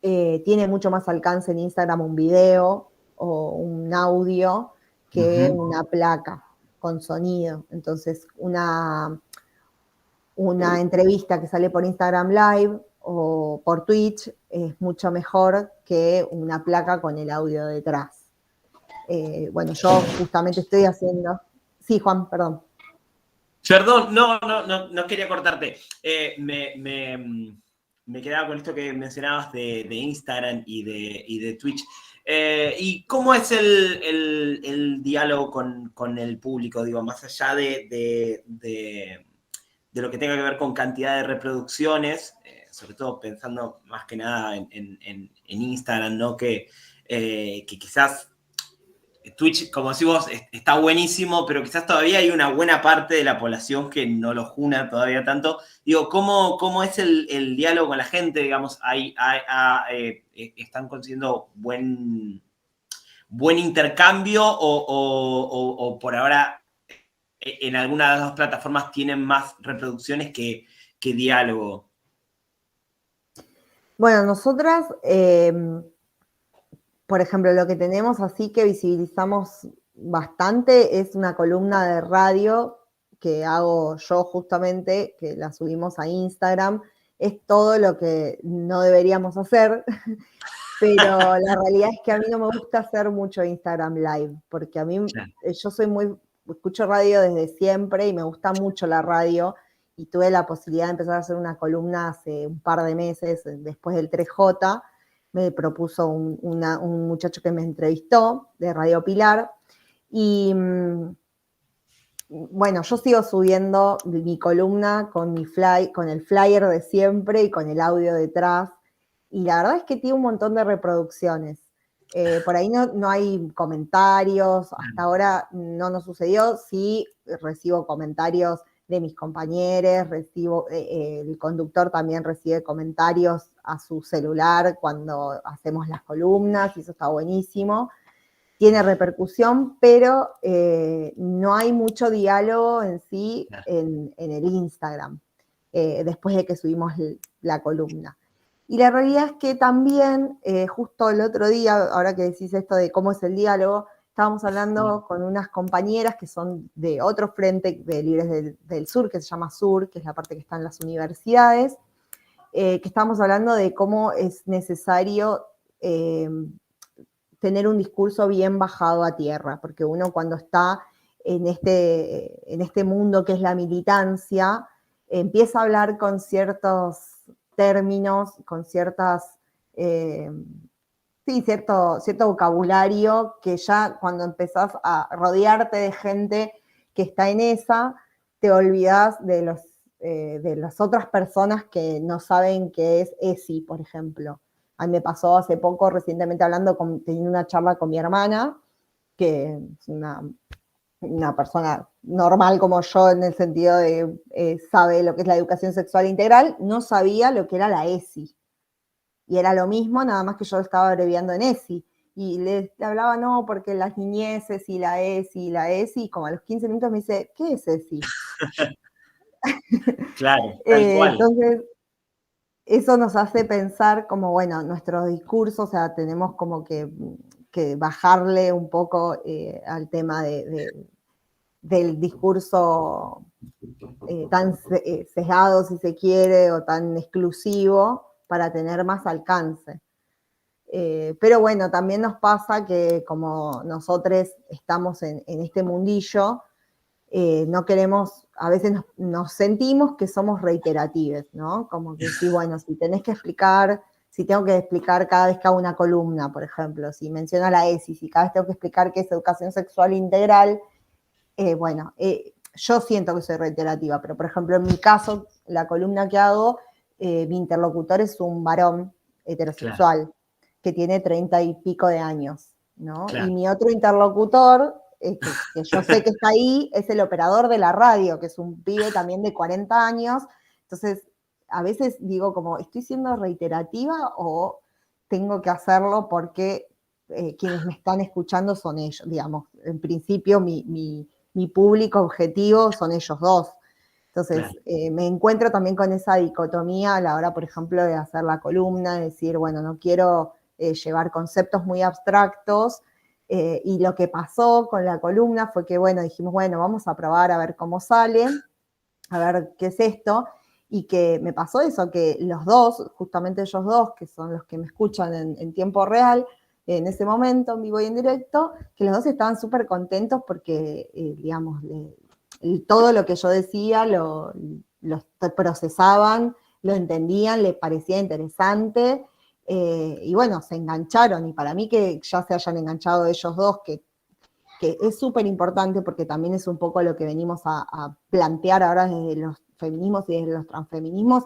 tiene mucho más alcance en Instagram un video o un audio que una placa con sonido. Entonces, una entrevista que sale por Instagram Live o por Twitch es mucho mejor que una placa con el audio detrás. Bueno, yo justamente estoy haciendo... Sí, Juan, perdón. Perdón, no quería cortarte. Me quedaba con esto que mencionabas de Instagram y de Twitch. ¿Y cómo es el diálogo con el público? Digo, más allá de lo que tenga que ver con cantidad de reproducciones, sobre todo pensando más que nada en Instagram, ¿no? Que quizás Twitch, como decís vos, está buenísimo, pero quizás todavía hay una buena parte de la población que no lo juna todavía tanto. Digo, ¿cómo es el diálogo con la gente? Digamos, ¿están consiguiendo buen intercambio o por ahora en alguna de las dos plataformas tienen más reproducciones que diálogo? Bueno, nosotras... por ejemplo, lo que tenemos así que visibilizamos bastante es una columna de radio que hago yo justamente, que la subimos a Instagram. Es todo lo que no deberíamos hacer, pero la realidad es que a mí no me gusta hacer mucho Instagram Live, porque a mí, yo escucho radio desde siempre y me gusta mucho la radio, y tuve la posibilidad de empezar a hacer una columna hace un par de meses, después del 3J, me propuso un muchacho que me entrevistó de Radio Pilar. Y bueno, yo sigo subiendo mi columna con el flyer de siempre y con el audio detrás. Y la verdad es que tiene un montón de reproducciones. Por ahí no hay comentarios, hasta ahora no nos sucedió. Sí recibo comentarios de mis compañeros, el conductor también recibe comentarios a su celular cuando hacemos las columnas, y eso está buenísimo. Tiene repercusión, pero no hay mucho diálogo en sí en el Instagram, después de que subimos la columna. Y la realidad es que también, justo el otro día, ahora que decís esto de cómo es el diálogo, estábamos hablando con unas compañeras que son de otro frente de Libres del Sur, que se llama Sur, que es la parte que está en las universidades, que estábamos hablando de cómo es necesario tener un discurso bien bajado a tierra, porque uno cuando está en este mundo que es la militancia, empieza a hablar con ciertos términos, con ciertas, cierto vocabulario que ya cuando empezás a rodearte de gente que está en esa, te olvidás de las otras personas que no saben qué es ESI, por ejemplo. A mí me pasó hace poco, recientemente teniendo una charla con mi hermana, que es una persona normal como yo en el sentido de sabe lo que es la educación sexual integral, no sabía lo que era la ESI. Y era lo mismo, nada más que yo lo estaba abreviando en ESI. Y le hablaba, no, porque las niñeces y la ESI, y como a los 15 minutos me dice, ¿qué es ESI? Claro, tal cual. Entonces, eso nos hace pensar como, bueno, nuestros discursos, o sea, tenemos como que bajarle un poco al tema del discurso tan sesgado, si se quiere, o tan exclusivo, para tener más alcance. Pero bueno, también nos pasa que como nosotros estamos en este mundillo, no queremos, a veces nos sentimos que somos reiterativos, ¿no? Como que sí, bueno, si tengo que explicar cada vez que hago una columna, por ejemplo, si menciono la ESI, si cada vez tengo que explicar qué es educación sexual integral, yo siento que soy reiterativa, pero por ejemplo, en mi caso, la columna que hago, mi interlocutor es un varón heterosexual, que tiene 30 y pico de años, ¿no? Claro. Y mi otro interlocutor, que yo sé que está ahí, es el operador de la radio, que es un pibe también de 40 años. Entonces, a veces digo como, ¿estoy siendo reiterativa o tengo que hacerlo porque quienes me están escuchando son ellos? Digamos, en principio mi público objetivo son ellos dos. Entonces, claro, me encuentro también con esa dicotomía a la hora, por ejemplo, de hacer la columna, de decir, bueno, no quiero llevar conceptos muy abstractos, y lo que pasó con la columna fue que, bueno, dijimos, bueno, vamos a probar a ver cómo sale, a ver qué es esto, y que me pasó eso, que los dos, justamente ellos dos, que son los que me escuchan en tiempo real, en ese momento, en vivo y en directo, que los dos estaban súper contentos porque, digamos, todo lo que yo decía lo procesaban, lo entendían, les parecía interesante, y bueno, se engancharon, y para mí que ya se hayan enganchado ellos dos, que es súper importante porque también es un poco lo que venimos a plantear ahora desde los feminismos y desde los transfeminismos,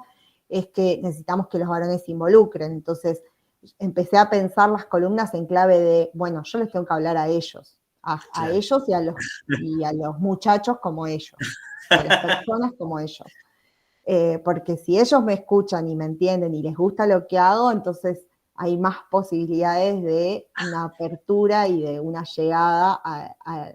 es que necesitamos que los varones se involucren. Entonces empecé a pensar las columnas en clave de, bueno, yo les tengo que hablar a ellos, a ellos y a los muchachos como ellos, a las personas como ellos. Porque si ellos me escuchan y me entienden y les gusta lo que hago, entonces hay más posibilidades de una apertura y de una llegada a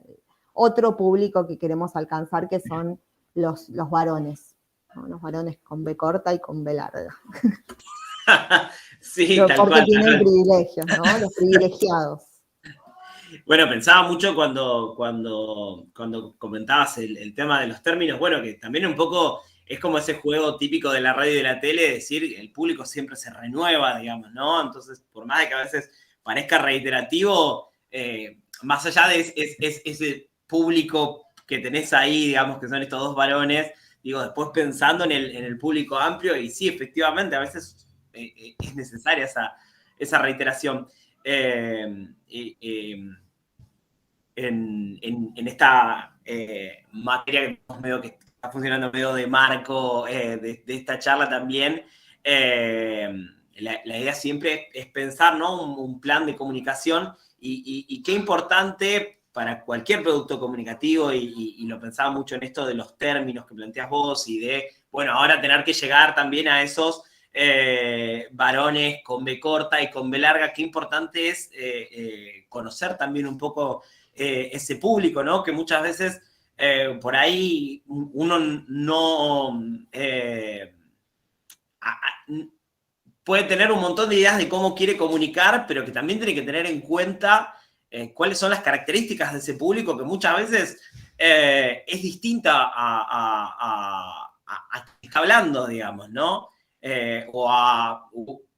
otro público que queremos alcanzar, que son los varones, ¿no? Los varones con B corta y con B larga. Sí, pero tal porque cual, tienen privilegios, ¿no? Los privilegiados. Bueno, pensaba mucho cuando comentabas el tema de los términos, bueno, que también un poco es como ese juego típico de la radio y de la tele, decir, el público siempre se renueva, digamos, ¿no? Entonces, por más de que a veces parezca reiterativo, más allá de ese público que tenés ahí, digamos, que son estos dos varones, digo, después pensando en el público amplio, y sí, efectivamente, a veces es necesaria esa reiteración. En esta materia que está funcionando medio de marco de esta charla también, la idea siempre es pensar, ¿no? un plan de comunicación y qué importante para cualquier producto comunicativo, y lo pensaba mucho en esto de los términos que planteas vos y de, bueno, ahora tener que llegar también a esos varones con B corta y con B larga, qué importante es conocer también un poco ese público, ¿no? Que muchas veces por ahí uno no puede tener un montón de ideas de cómo quiere comunicar, pero que también tiene que tener en cuenta cuáles son las características de ese público, que muchas veces es distinta a quien está hablando, digamos, ¿no?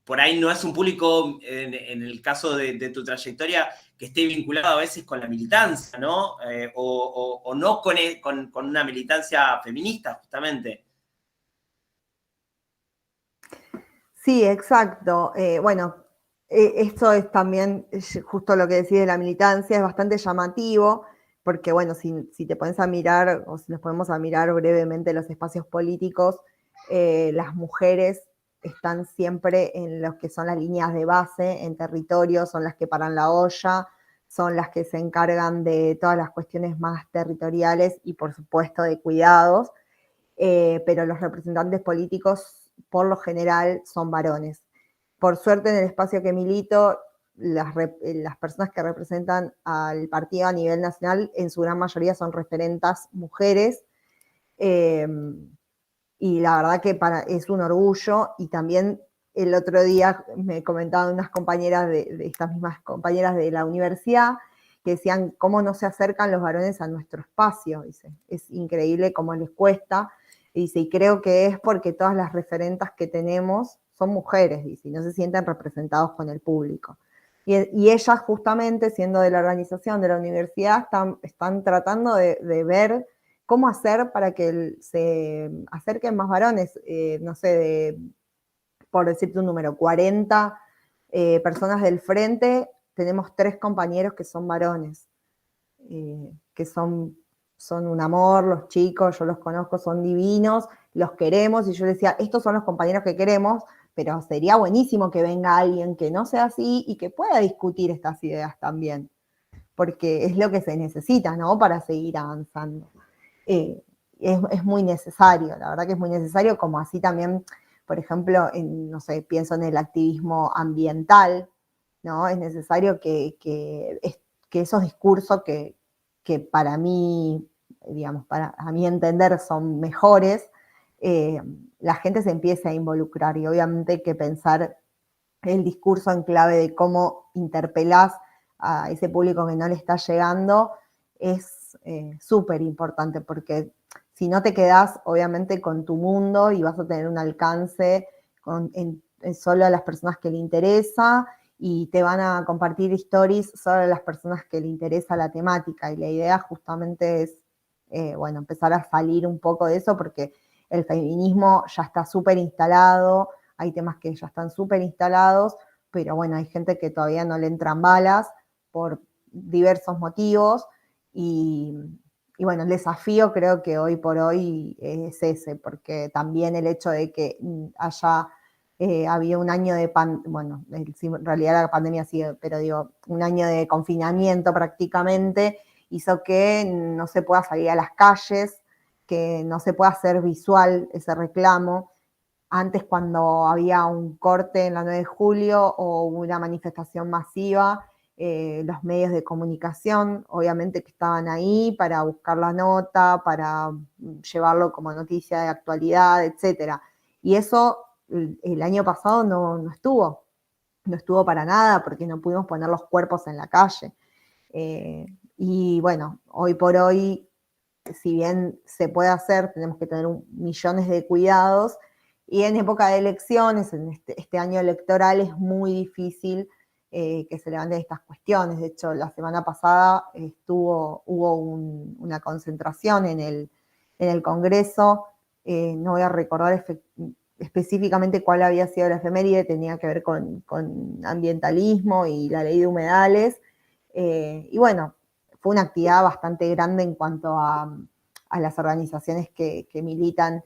Por ahí no es un público, en el caso de tu trayectoria, que esté vinculado a veces con la militancia, ¿no? O no con una militancia feminista, justamente. Sí, exacto. Bueno, esto es también justo lo que decís de la militancia, es bastante llamativo, porque bueno, si te pones a mirar, o si nos ponemos a mirar brevemente los espacios políticos, las mujeres están siempre en lo que son las líneas de base, en territorio, son las que paran la olla, son las que se encargan de todas las cuestiones más territoriales y por supuesto de cuidados, pero los representantes políticos por lo general son varones. Por suerte en el espacio que milito, las personas que representan al partido a nivel nacional en su gran mayoría son referentas mujeres, y la verdad que es un orgullo. Y también el otro día me comentaban unas compañeras de estas mismas compañeras de la universidad que decían cómo no se acercan los varones a nuestro espacio, dice, es increíble cómo les cuesta. Dice, y creo que es porque todas las referentas que tenemos son mujeres, dice, y no se sienten representados con el público. Y ellas justamente, siendo de la organización de la universidad, están tratando de ver cómo hacer para que se acerquen más varones, no sé, por decirte un número, 40 personas del frente, tenemos 3 compañeros que son varones, que son un amor, los chicos, yo los conozco, son divinos, los queremos, y yo decía, estos son los compañeros que queremos, pero sería buenísimo que venga alguien que no sea así y que pueda discutir estas ideas también, porque es lo que se necesita, ¿no? Para seguir avanzando. Es muy necesario, la verdad que es muy necesario, como así también, por ejemplo, no sé, pienso en el activismo ambiental, ¿no? Es necesario que esos discursos que para mí, digamos, a mi entender son mejores, la gente se empiece a involucrar, y obviamente hay que pensar el discurso en clave de cómo interpelás a ese público que no le está llegando, es súper importante, porque si no te quedás obviamente con tu mundo y vas a tener un alcance en solo a las personas que le interesa, y te van a compartir stories solo a las personas que le interesa la temática, y la idea justamente es, bueno, empezar a salir un poco de eso, porque el feminismo ya está súper instalado, hay temas que ya están súper instalados, pero bueno, hay gente que todavía no le entran balas por diversos motivos, y bueno, el desafío creo que hoy por hoy es ese, porque también el hecho de que haya había un año de bueno, en realidad la pandemia sigue, pero digo, un año de confinamiento prácticamente, hizo que no se pueda salir a las calles, que no se pueda hacer visual ese reclamo. Antes, cuando había un corte en la 9 de julio o una manifestación masiva, los medios de comunicación, obviamente que estaban ahí para buscar la nota, para llevarlo como noticia de actualidad, etc. Y eso el año pasado no estuvo para nada, porque no pudimos poner los cuerpos en la calle. Y bueno, hoy por hoy, si bien se puede hacer, tenemos que tener millones de cuidados, y en época de elecciones, en este año electoral, es muy difícil que se levanten estas cuestiones. De hecho, la semana pasada hubo una concentración en el Congreso, no voy a recordar específicamente cuál había sido la efeméride, tenía que ver con ambientalismo y la ley de humedales. Y bueno, fue una actividad bastante grande en cuanto a las organizaciones que militan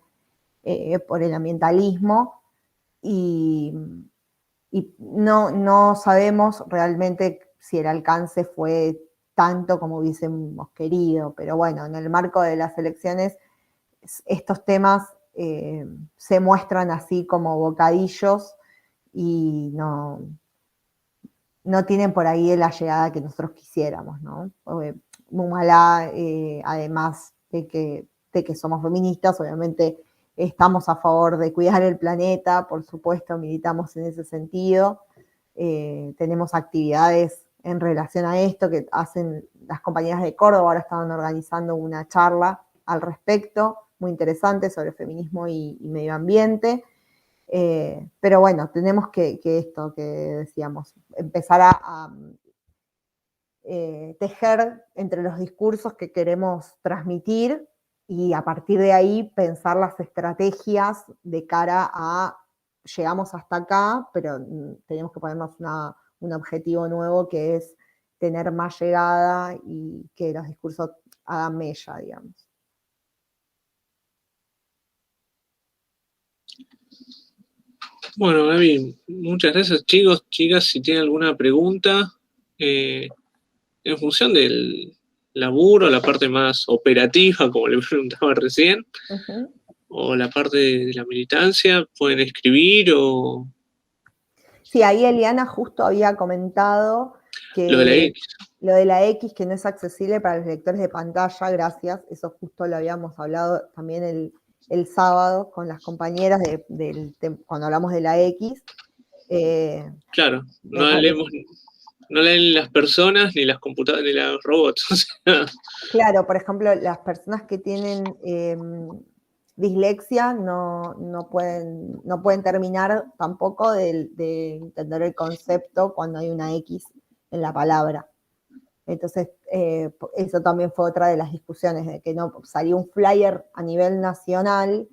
por el ambientalismo. Y no sabemos realmente si el alcance fue tanto como hubiésemos querido, pero bueno, en el marco de las elecciones estos temas se muestran así como bocadillos y no tienen por ahí la llegada que nosotros quisiéramos, ¿no? Mumalá, además de que somos feministas, obviamente estamos a favor de cuidar el planeta, por supuesto, militamos en ese sentido. Tenemos actividades en relación a esto que hacen las compañeras de Córdoba, ahora estaban organizando una charla al respecto, muy interesante, sobre feminismo y medio ambiente. Pero bueno, tenemos que esto que decíamos, empezar a tejer entre los discursos que queremos transmitir y a partir de ahí pensar las estrategias de cara a llegamos hasta acá, pero tenemos que ponernos un objetivo nuevo que es tener más llegada y que los discursos hagan mella, digamos. Bueno, Gaby, muchas gracias, chicos, chicas. Si tienen alguna pregunta, en función del laburo, la parte más operativa, como le preguntaba recién, o la parte de la militancia, pueden escribir o... Sí, ahí Eliana justo había comentado que Lo de la X. Lo de la X, que no es accesible para los lectores de pantalla, gracias. Eso justo lo habíamos hablado también el sábado con las compañeras cuando hablamos de la X. Claro, no leen las personas ni las computadoras ni los robots. O sea. Claro, por ejemplo, las personas que tienen dislexia no pueden terminar tampoco de entender el concepto cuando hay una X en la palabra. Entonces, eso también fue otra de las discusiones, de que no salió un flyer a nivel nacional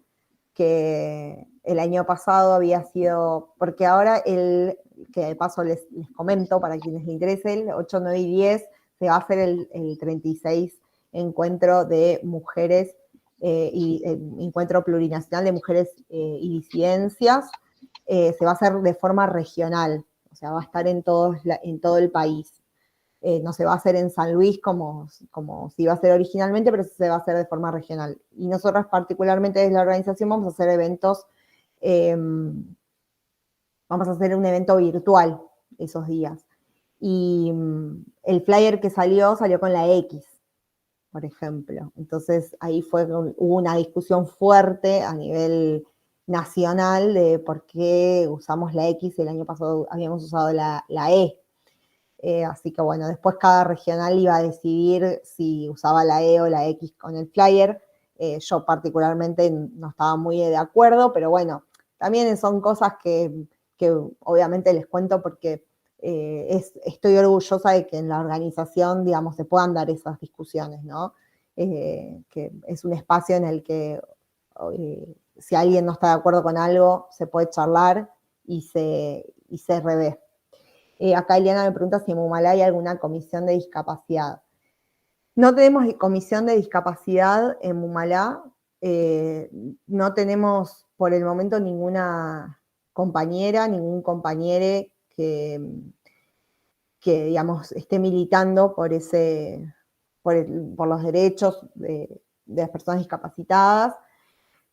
que el año pasado había sido, porque ahora que de paso les comento para quienes les interese, el 8, 9 y 10 se va a hacer el 36 encuentro de mujeres y encuentro plurinacional de mujeres y disidencias. Se va a hacer de forma regional, o sea, va a estar en todo el país. No se va a hacer en San Luis como se iba a hacer originalmente, pero se va a hacer de forma regional. Y nosotros particularmente desde la organización vamos a hacer eventos, vamos a hacer un evento virtual esos días. Y el flyer que salió con la X, por ejemplo. Entonces ahí hubo una discusión fuerte a nivel nacional de por qué usamos la X y el año pasado habíamos usado la E. Así que bueno, después cada regional iba a decidir si usaba la E o la X con el flyer. Yo particularmente no estaba muy de acuerdo, pero bueno, también son cosas que obviamente les cuento porque estoy orgullosa de que en la organización, digamos, se puedan dar esas discusiones, ¿no? Que es un espacio en el que si alguien no está de acuerdo con algo, se puede charlar y se revé. Acá Eliana me pregunta si en Mumalá hay alguna comisión de discapacidad. No tenemos comisión de discapacidad en Mumalá. No tenemos por el momento ninguna compañera, ningún compañero que digamos, esté militando por los derechos de las personas discapacitadas.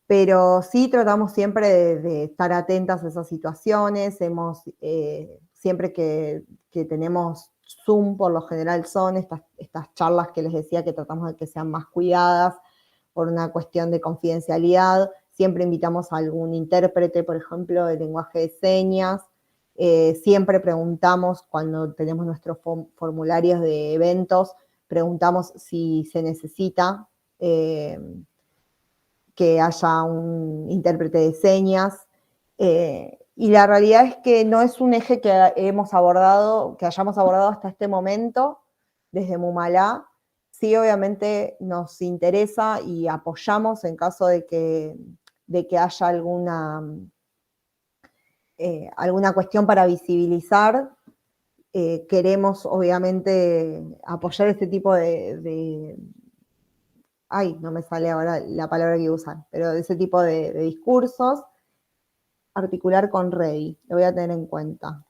Pero sí tratamos siempre de estar atentas a esas situaciones. Siempre que tenemos Zoom, por lo general son estas charlas que les decía que tratamos de que sean más cuidadas por una cuestión de confidencialidad. Siempre invitamos a algún intérprete, por ejemplo, de lenguaje de señas. Siempre preguntamos, cuando tenemos nuestros formularios de eventos, preguntamos si se necesita que haya un intérprete de señas. Y la realidad es que no es un eje que hayamos abordado hasta este momento desde Mumalá. Sí, obviamente nos interesa y apoyamos en caso de que haya alguna cuestión para visibilizar. Queremos, obviamente, apoyar este tipo ay, no me sale ahora la palabra que usar, pero de ese tipo de discursos, articular con REDI, lo voy a tener en cuenta.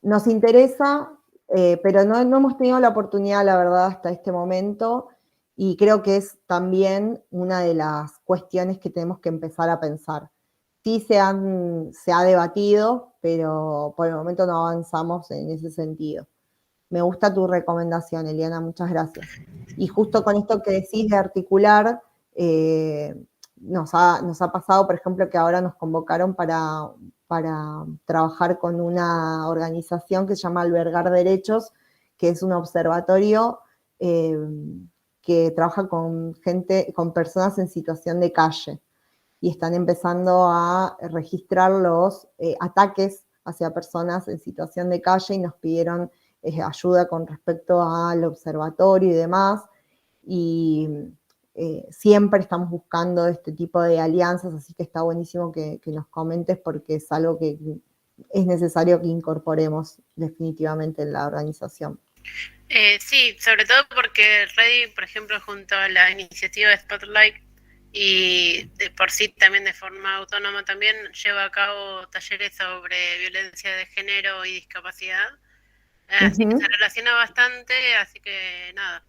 Nos interesa, pero no hemos tenido la oportunidad, la verdad, hasta este momento, y creo que es también una de las cuestiones que tenemos que empezar a pensar. Sí se ha debatido, pero por el momento no avanzamos en ese sentido. Me gusta tu recomendación, Eliana, muchas gracias. Y justo con esto que decís de articular, nos ha pasado, por ejemplo, que ahora nos convocaron para trabajar con una organización que se llama Albergar Derechos, que es un observatorio que trabaja con personas en situación de calle, y están empezando a registrar los ataques hacia personas en situación de calle, y nos pidieron ayuda con respecto al observatorio y demás, y siempre estamos buscando este tipo de alianzas, así que está buenísimo que nos comentes, porque es algo que es necesario que incorporemos definitivamente en la organización. Sí, sobre todo porque REDI, por ejemplo, junto a la iniciativa de Spotlight y por sí también de forma autónoma también lleva a cabo talleres sobre violencia de género y discapacidad. Así que se relaciona bastante, así que nada,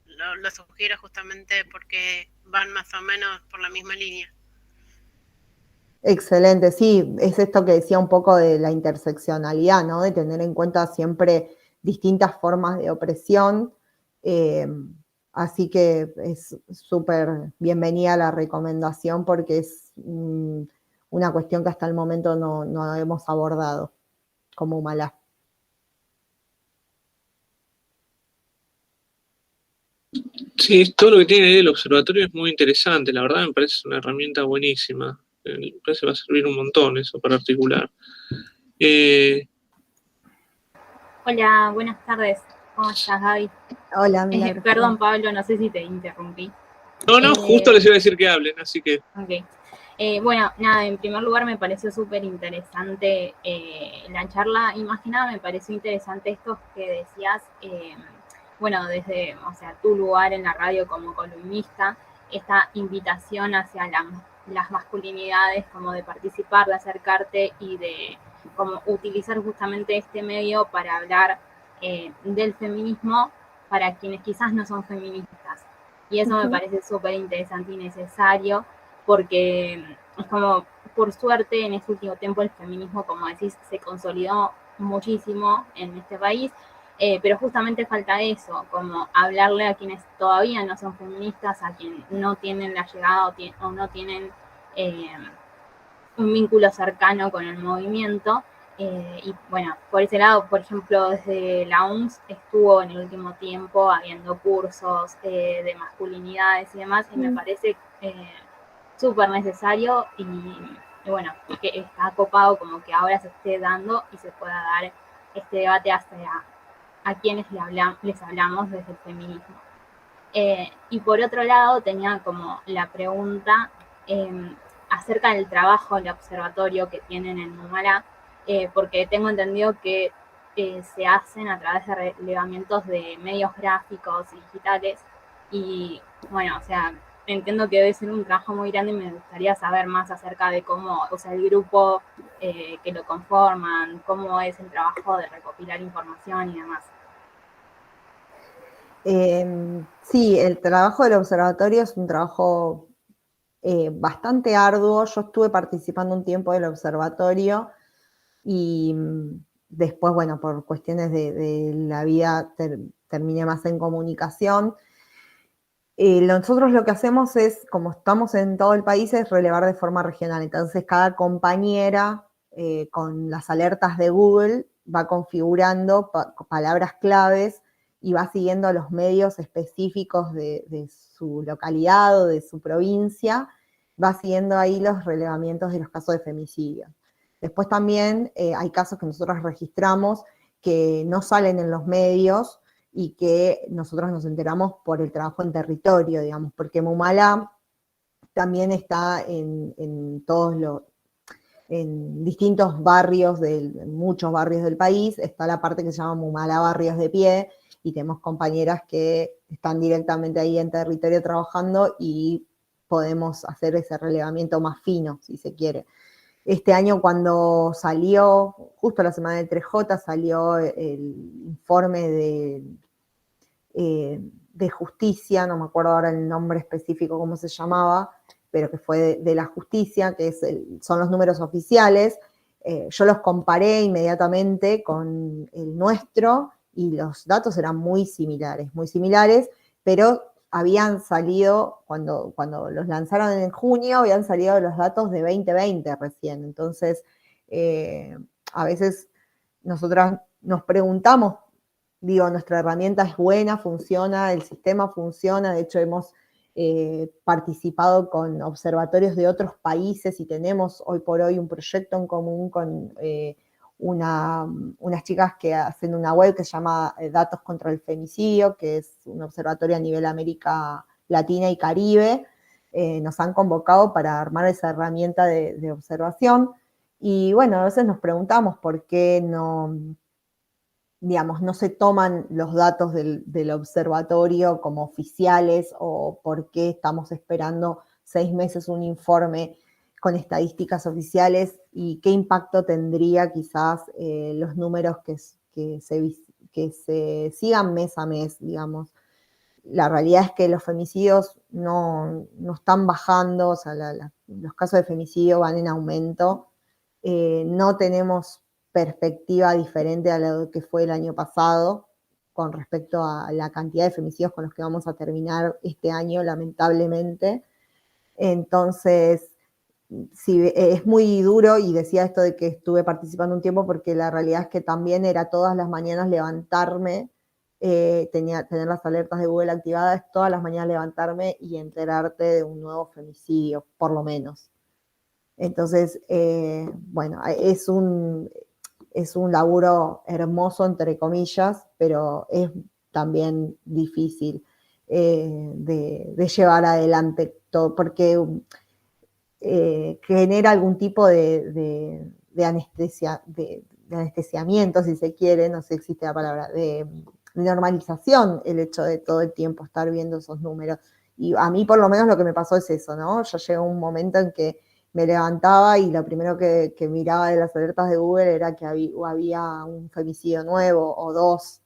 lo sugiero justamente porque van más o menos por la misma línea. Excelente, sí, es esto que decía un poco de la interseccionalidad, ¿no? De tener en cuenta siempre distintas formas de opresión, así que es súper bienvenida la recomendación, porque es una cuestión que hasta el momento no hemos abordado como Humalá. Sí, todo lo que tiene el observatorio es muy interesante, la verdad me parece una herramienta buenísima. Me parece que va a servir un montón eso para articular. Hola, buenas tardes. ¿Cómo estás, Gaby? Hola, Milagros. Perdón, Pablo, no sé si te interrumpí. No, justo les iba a decir que hablen, así que... Ok. Bueno, nada, en primer lugar me pareció súper interesante la charla, y más que nada me pareció interesante esto que decías, bueno, desde, o sea, tu lugar en la radio como columnista, esta invitación hacia las masculinidades, como de participar, de acercarte y de como utilizar justamente este medio para hablar del feminismo para quienes quizás no son feministas. Y eso me parece súper interesante y necesario, porque es como, por suerte, en este último tiempo el feminismo, como decís, se consolidó muchísimo en este país, pero justamente falta eso, como hablarle a quienes todavía no son feministas, a quienes no tienen la llegada o no tienen un vínculo cercano con el movimiento. Y bueno, por ese lado, por ejemplo, desde la UNS estuvo en el último tiempo habiendo cursos de masculinidades y demás, y me parece súper necesario, y bueno, que está copado como que ahora se esté dando y se pueda dar este debate hacia a quienes les hablamos desde el feminismo. Y por otro lado tenía como la pregunta acerca del trabajo del observatorio que tienen en Humalá, porque tengo entendido que se hacen a través de relevamientos de medios gráficos y digitales, y bueno, o sea, entiendo que debe ser un trabajo muy grande, y me gustaría saber más acerca de cómo, o sea, el grupo que lo conforman, cómo es el trabajo de recopilar información y demás. Sí, el trabajo del observatorio es un trabajo bastante arduo. Yo estuve participando un tiempo del observatorio, y después, bueno, por cuestiones de la vida terminé más en comunicación. Nosotros lo que hacemos es, como estamos en todo el país, es relevar de forma regional. Entonces cada compañera con las alertas de Google va configurando palabras claves y va siguiendo los medios específicos de su localidad o de su provincia, va siguiendo ahí los relevamientos de los casos de femicidio. Después también hay casos que nosotros registramos que no salen en los medios y que nosotros nos enteramos por el trabajo en territorio, digamos, porque Humalá también está en en distintos barrios, muchos barrios del país. Está la parte que se llama Mumala Barrios de Pie, y tenemos compañeras que están directamente ahí en territorio trabajando y podemos hacer ese relevamiento más fino, si se quiere. Este año, cuando salió, justo la semana del 3J, salió el informe de justicia, no me acuerdo ahora el nombre específico cómo se llamaba, pero que fue de la justicia, que son los números oficiales. Yo los comparé inmediatamente con el nuestro y los datos eran muy similares, pero habían salido, cuando los lanzaron en junio, habían salido los datos de 2020 recién. Entonces, a veces nosotras nos preguntamos, digo, nuestra herramienta es buena, funciona, el sistema funciona. De hecho, hemos participado con observatorios de otros países y tenemos hoy por hoy un proyecto en común con unas chicas que hacen una web que se llama Datos contra el Femicidio, que es un observatorio a nivel América Latina y Caribe. Nos han convocado para armar esa herramienta de observación. Y bueno, a veces nos preguntamos por qué no, digamos, no se toman los datos del observatorio como oficiales, o por qué estamos esperando 6 meses un informe con estadísticas oficiales, y qué impacto tendría quizás los números que se sigan mes a mes, digamos. La realidad es que los femicidios no están bajando, o sea, los casos de femicidio van en aumento. No tenemos perspectiva diferente a lo que fue el año pasado con respecto a la cantidad de femicidios con los que vamos a terminar este año, lamentablemente. Entonces, sí, es muy duro, y decía esto de que estuve participando un tiempo porque la realidad es que también era todas las mañanas levantarme, tener las alertas de Google activadas, todas las mañanas levantarme y enterarte de un nuevo femicidio, por lo menos. Entonces, bueno, es un laburo hermoso, entre comillas, pero es también difícil de llevar adelante todo, porque genera algún tipo de anestesia, de anestesiamiento, si se quiere, no sé si existe la palabra, de normalización, el hecho de todo el tiempo estar viendo esos números. Y a mí por lo menos lo que me pasó es eso, ¿no? Yo llegué a un momento en que me levantaba y lo primero que miraba de las alertas de Google era que había un femicidio nuevo, o 2,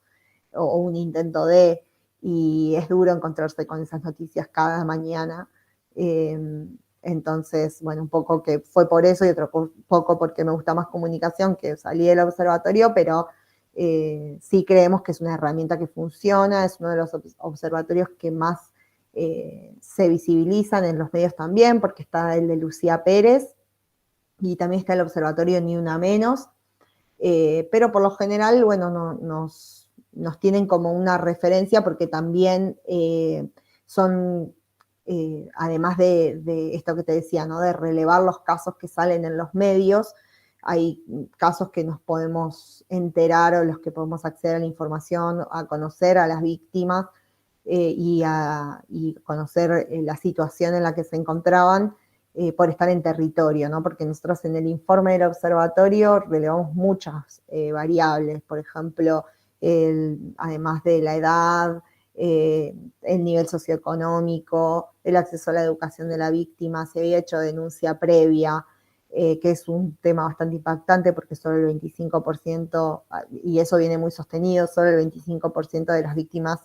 o un intento de, y es duro encontrarse con esas noticias cada mañana. Entonces, bueno, un poco que fue por eso, y otro poco porque me gusta más comunicación, que salí del observatorio, pero sí creemos que es una herramienta que funciona, es uno de los observatorios que más se visibilizan en los medios también, porque está el de Lucía Pérez, y también está el observatorio Ni Una Menos, pero por lo general, bueno, nos tienen como una referencia, porque también son, además de esto que te decía, ¿no? De relevar los casos que salen en los medios, hay casos que nos podemos enterar, o los que podemos acceder a la información, a conocer a las víctimas, y conocer la situación en la que se encontraban por estar en territorio, ¿no? Porque nosotros en el informe del observatorio relevamos muchas variables, por ejemplo, además de la edad, el nivel socioeconómico, el acceso a la educación de la víctima, si había hecho denuncia previa, que es un tema bastante impactante, porque solo el 25%, y eso viene muy sostenido, solo el 25% de las víctimas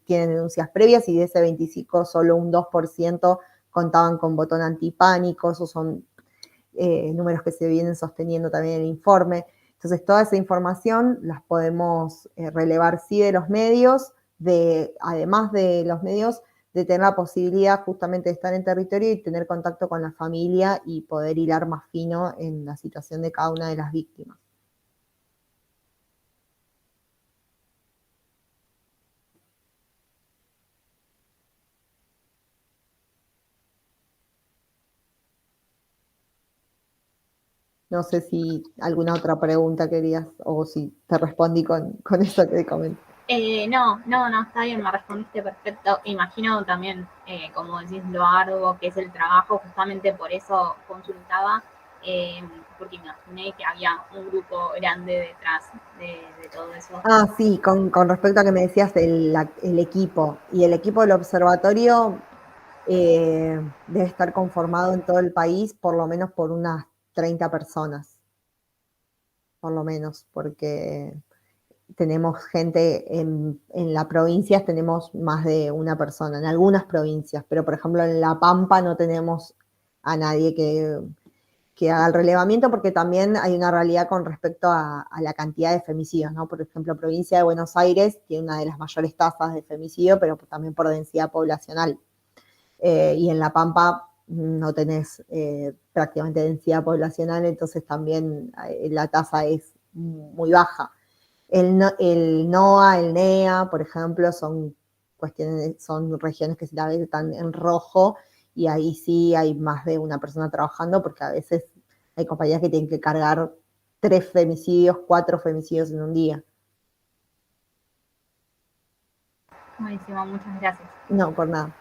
tienen denuncias previas, y de ese 25% solo un 2% contaban con botón antipánico. Esos son números que se vienen sosteniendo también en el informe. Entonces, toda esa información las podemos relevar, sí, de los medios, además de los medios, de tener la posibilidad justamente de estar en territorio y tener contacto con la familia y poder hilar más fino en la situación de cada una de las víctimas. No sé si alguna otra pregunta querías, o si te respondí con eso que comenté. No, está bien, me respondiste perfecto. Imagino también, como decís, lo arduo que es el trabajo, justamente por eso consultaba, porque imaginé que había un grupo grande detrás de todo eso. Ah, sí, con respecto a que me decías el equipo. Y el equipo del observatorio debe estar conformado en todo el país por lo menos por unas 30 personas. Por lo menos, porque tenemos gente en las provincias, tenemos más de una persona, en algunas provincias, pero por ejemplo en La Pampa no tenemos a nadie que haga el relevamiento, porque también hay una realidad con respecto a la cantidad de femicidios, ¿no? Por ejemplo, provincia de Buenos Aires tiene una de las mayores tasas de femicidio, pero también por densidad poblacional. Y en La Pampa no tenés prácticamente densidad poblacional, entonces también la tasa es muy baja. El NOA, el NEA, por ejemplo, son regiones que se la ven tan en rojo, y ahí sí hay más de una persona trabajando, porque a veces hay compañías que tienen que cargar 3 femicidios, 4 femicidios en un día. Buenísimo, muchas gracias. No, por nada.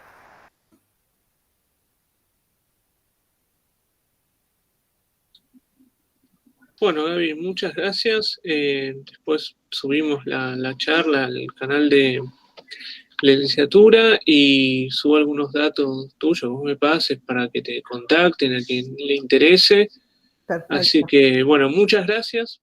Bueno, Gaby, muchas gracias. Después subimos la charla al canal de la licenciatura y subo algunos datos tuyos, vos me pases para que te contacten a quien le interese. Perfecto. Así que, bueno, muchas gracias